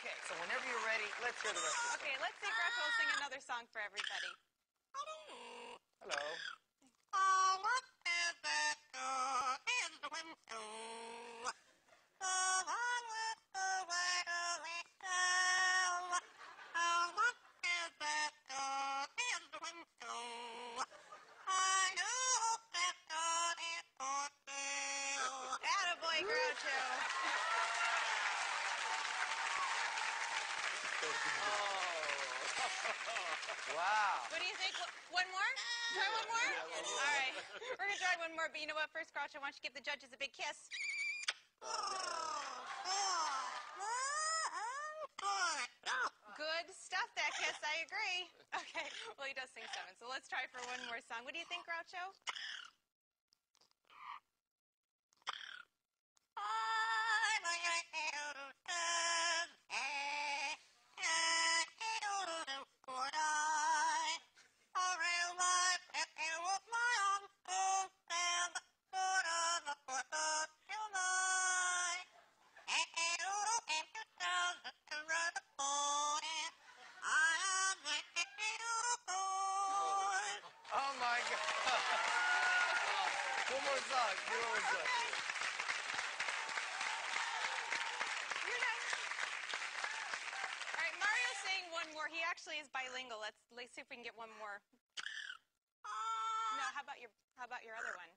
Okay, so whenever you're ready, let's hear the rest of the Okay, let's see Groucho will sing another song for everybody. Hello. Attaboy, Groucho. Wow. What do you think? One more? Try one more? All right. We're going to try one more, but you know what? First, Groucho, why don't you give the judges a big kiss? Good stuff, that kiss. I agree. Okay. Well, he does sing 7, so let's try for one more song. What do you think, Groucho? Oh my God. One more song. Do one more song. You're done. All right, Mario's saying one more. He actually is bilingual. Let's see if we can get one more. No, how about your other one?